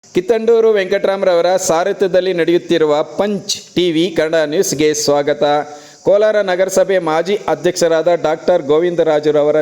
ಕಿತ್ತಂಡೂರು ವೆಂಕಟರಾಮರವರ ಸಾರಥ್ಯದಲ್ಲಿ ನಡೆಯುತ್ತಿರುವ punch TV Kannada ನ್ಯೂಸ್ಗೆ ಸ್ವಾಗತ. ಕೋಲಾರ ನಗರಸಭೆ ಮಾಜಿ ಅಧ್ಯಕ್ಷರಾದ ಡಾಕ್ಟರ್ ಗೋವಿಂದರಾಜುರವರ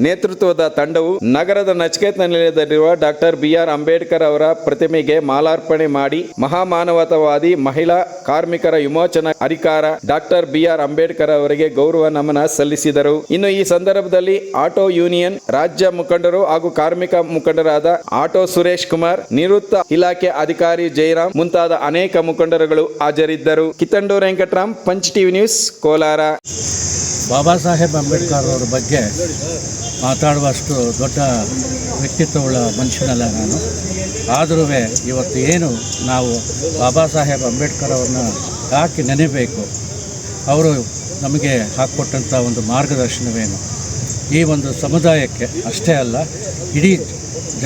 ನೇತೃತ್ವದ ತಂಡವು ನಗರದ ನಚಿಕೇತ ನಿಲಯದಲ್ಲಿರುವ ಡಾಕ್ಟರ್ ಬಿ.ಆರ್. ಅಂಬೇಡ್ಕರ್ ಅವರ ಪ್ರತಿಮೆಗೆ ಮಾಲಾರ್ಪಣೆ ಮಾಡಿ ಮಹಾಮಾನವತಾವಾದಿ ಮಹಿಳಾ ಕಾರ್ಮಿಕರ ವಿಮೋಚನಾ ಅಧಿಕಾರ ಡಾಕ್ಟರ್ ಬಿ.ಆರ್. ಅಂಬೇಡ್ಕರ್ ಅವರಿಗೆ ಗೌರವ ನಮನ ಸಲ್ಲಿಸಿದರು. ಇನ್ನು ಈ ಸಂದರ್ಭದಲ್ಲಿ ಆಟೋ ಯೂನಿಯನ್ ರಾಜ್ಯ ಮುಖಂಡರು ಹಾಗೂ ಕಾರ್ಮಿಕ ಮುಖಂಡರಾದ ಆಟೋ ಸುರೇಶ್ ಕುಮಾರ್, ನಿವೃತ್ತ ಇಲಾಖೆ ಅಧಿಕಾರಿ ಜಯರಾಮ್ ಮುಂತಾದ ಅನೇಕ ಮುಖಂಡರುಗಳು ಹಾಜರಿದ್ದರು. Kittandur Venkatram, Panch TV news, Kolar. ಬಾಬಾ ಸಾಹೇಬ್ ಅಂಬೇಡ್ಕರ್ ಅವರ ಬಗ್ಗೆ ಮಾತಾಡುವಷ್ಟು ದೊಡ್ಡ ವ್ಯಕ್ತಿತ್ವವುಳ್ಳ ಮನುಷ್ಯನಲ್ಲ ನಾನು. ಆದರೂ ಇವತ್ತು ಏನು ನಾವು ಬಾಬಾ ಸಾಹೇಬ್ ಅಂಬೇಡ್ಕರ್ ಅವ್ರನ್ನ ಯಾಕೆ ನೆನೆಯಬೇಕು, ಅವರು ನಮಗೆ ಹಾಕಿಕೊಟ್ಟಂಥ ಒಂದು ಮಾರ್ಗದರ್ಶನವೇನು, ಈ ಒಂದು ಸಮುದಾಯಕ್ಕೆ ಅಷ್ಟೇ ಅಲ್ಲ ಇಡೀ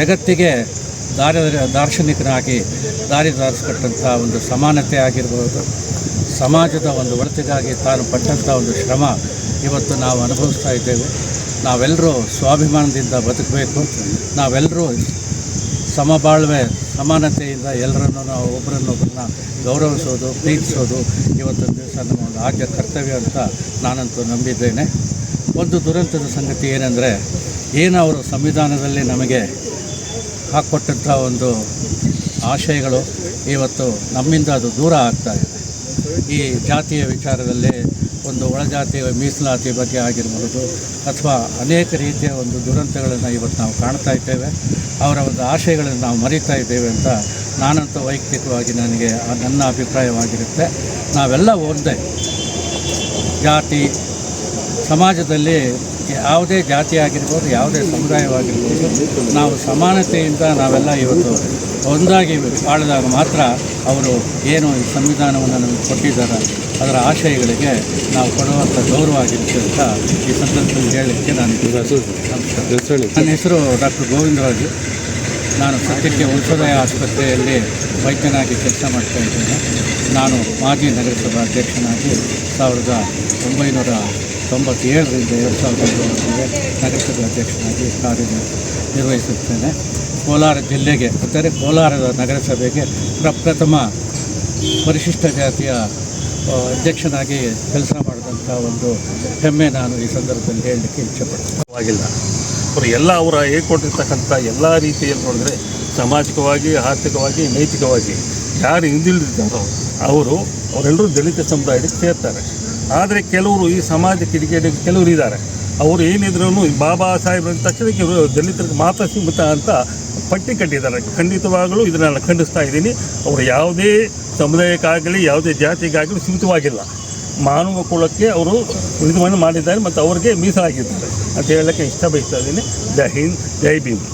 ಜಗತ್ತಿಗೆ ದಾರ್ಶನಿಕನಾಗಿ ದಾರಿದಾರಿಸ್ಕೊಟ್ಟಂಥ ಒಂದು ಸಮಾನತೆ ಆಗಿರ್ಬೋದು, ಸಮಾಜದ ಒಂದು ಒಳಿತಿಗಾಗಿ ತಾನು ಪಟ್ಟಂಥ ಒಂದು ಶ್ರಮ ಇವತ್ತು ನಾವು ಅನುಭವಿಸ್ತಾ ಇದ್ದೇವೆ. ನಾವೆಲ್ಲರೂ ಸ್ವಾಭಿಮಾನದಿಂದ ಬದುಕಬೇಕು. ನಾವೆಲ್ಲರೂ ಸಮಬಾಳ್ವೆ ಸಮಾನತೆಯಿಂದ ಎಲ್ಲರನ್ನು ನಾವು ಒಬ್ಬರನ್ನೊಬ್ಬರನ್ನ ಗೌರವಿಸೋದು, ಪ್ರೀತಿಸೋದು ಇವತ್ತಿನ ದಿವಸ ನಮ್ಮ ಒಂದು ಆದ್ಯ ಕರ್ತವ್ಯ ಅಂತ ನಾನಂತೂ ನಂಬಿದ್ದೇನೆ. ಒಂದು ದುರಂತದ ಸಂಗತಿ ಏನಂದರೆ, ಏನು ಅವರು ಸಂವಿಧಾನದಲ್ಲಿ ನಮಗೆ ಹಾಕ್ಕೊಟ್ಟಂಥ ಒಂದು ಆಶಯಗಳು ಇವತ್ತು ನಮ್ಮಿಂದ ಅದು ದೂರ ಆಗ್ತಾಯಿದೆ. ಈ ಜಾತಿಯ ವಿಚಾರದಲ್ಲಿ ಒಂದು ಒಳಜಾತಿಯ ಮೀಸಲಾತಿ ಬಗ್ಗೆ ಆಗಿರ್ಬೋದು ಅಥವಾ ಅನೇಕ ರೀತಿಯ ಒಂದು ದುರಂತಗಳನ್ನು ಇವತ್ತು ನಾವು ಕಾಣ್ತಾ ಇದ್ದೇವೆ. ಅವರ ಒಂದು ಆಶಯಗಳನ್ನು ನಾವು ಮರೀತಾ ಇದ್ದೇವೆ ಅಂತ ನಾನಂತೂ ವೈಯಕ್ತಿಕವಾಗಿ ನನ್ನ ಅಭಿಪ್ರಾಯವಾಗಿರುತ್ತೆ. ನಾವೆಲ್ಲ ಒಂದೇ ಜಾತಿ, ಸಮಾಜದಲ್ಲಿ ಯಾವುದೇ ಜಾತಿ ಆಗಿರ್ಬೋದು, ಯಾವುದೇ ಸಮುದಾಯವಾಗಿರ್ಬೋದು, ನಾವು ಸಮಾನತೆಯಿಂದ ನಾವೆಲ್ಲ ಇವತ್ತು ಒಂದಾಗಿ ಬಾಳಿದಾಗ ಮಾತ್ರ ಅವರು ಏನು ಈ ಸಂವಿಧಾನವನ್ನು ನಮಗೆ ಕೊಟ್ಟಿದ್ದಾರೆ ಅದರ ಆಶಯಗಳಿಗೆ ನಾವು ಕೊಡುವಂಥ ಗೌರವ ಆಗಿರುತ್ತೆ ಅಂತ ಈ ಸಂದರ್ಭದಲ್ಲಿ ಹೇಳಲಿಕ್ಕೆ ನನ್ನ ಹೆಸರು ಡಾಕ್ಟರ್ ಗೋವಿಂದರಾಜು. ನಾನು ಸದ್ಯಕ್ಕೆ ಉತ್ಸದಯ ಆಸ್ಪತ್ರೆಯಲ್ಲಿ ವೈದ್ಯನಾಗಿ ಕೆಲಸ ಮಾಡ್ತಾಯಿದ್ದೇನೆ. ನಾನು ಮಾಜಿ ನಗರಸಭಾ ಅಧ್ಯಕ್ಷನಾಗಿ 1997ರಿಂದ 2002 ನಗರಸಭೆ ಅಧ್ಯಕ್ಷನಾಗಿ ಕಾರ್ಯನಿರ್ವಹಿಸುತ್ತೇನೆ. ಕೋಲಾರ ಜಿಲ್ಲೆಗೆ ಅಂದರೆ ಕೋಲಾರದ ನಗರಸಭೆಗೆ ಪ್ರಪ್ರಥಮ ಪರಿಶಿಷ್ಟ ಜಾತಿಯ ಅಧ್ಯಕ್ಷನಾಗಿ ಕೆಲಸ ಮಾಡಿದಂಥ ಒಂದು ಹೆಮ್ಮೆ ನಾನು ಈ ಸಂದರ್ಭದಲ್ಲಿ ಹೇಳಲಿಕ್ಕೆ ಇಚ್ಛೆಪಡ್ತೀನಿ. ಅವರು ಎಲ್ಲ ಅವರ ಹೇಳ್ಕೊಟ್ಟಿರ್ತಕ್ಕಂಥ ಎಲ್ಲ ರೀತಿಯಲ್ಲಿ ನೋಡಿದ್ರೆ ಸಾಮಾಜಿಕವಾಗಿ, ಆರ್ಥಿಕವಾಗಿ, ನೈತಿಕವಾಗಿ ಯಾರು ಹಿಂದುಳಿದಿದ್ದಾರೋ ಅವರೆಲ್ಲರೂ ದಲಿತ ಸಮುದಾಯಕ್ಕೆ ಸೇರ್ತಾರೆ. ಆದರೆ ಕೆಲವರು ಈ ಸಮಾಜ ಕಿಡಿಗೇಡಿಗೆ ಕೆಲವರು ಇದ್ದಾರೆ. ಅವರು ಏನಿದ್ರೂ ಬಾಬಾ ಸಾಹೇಬ್ ಅಂದ ತಕ್ಷಣಕ್ಕೆ ದಲಿತರಿಗೆ ಮಾತ್ರ ಸೀಮಿತ ಅಂತ ಪಟ್ಟಿ ಕಟ್ಟಿದ್ದಾರೆ. ಖಂಡಿತವಾಗಲೂ ಇದನ್ನೆಲ್ಲ ಖಂಡಿಸ್ತಾ ಇದ್ದೀನಿ. ಅವರು ಯಾವುದೇ ಸಮುದಾಯಕ್ಕಾಗಲಿ ಯಾವುದೇ ಜಾತಿಗಾಗಲಿ ಸೀಮಿತವಾಗಿಲ್ಲ. ಮಾನವ ಕುಲಕ್ಕೆ ಅವರು ಉಳಿದವನ್ನು ಮಾಡಿದ್ದಾರೆ ಮತ್ತು ಅವರಿಗೆ ಮೀಸಲಾಗಿದ್ದಾರೆ ಅಂತ ಹೇಳೋಕ್ಕೆ ಇಷ್ಟ ಬಯಸ್ತಾ ಇದ್ದೀನಿ. ಜೈ ಹಿಂದ್, ಜೈ ಭೀಮ್.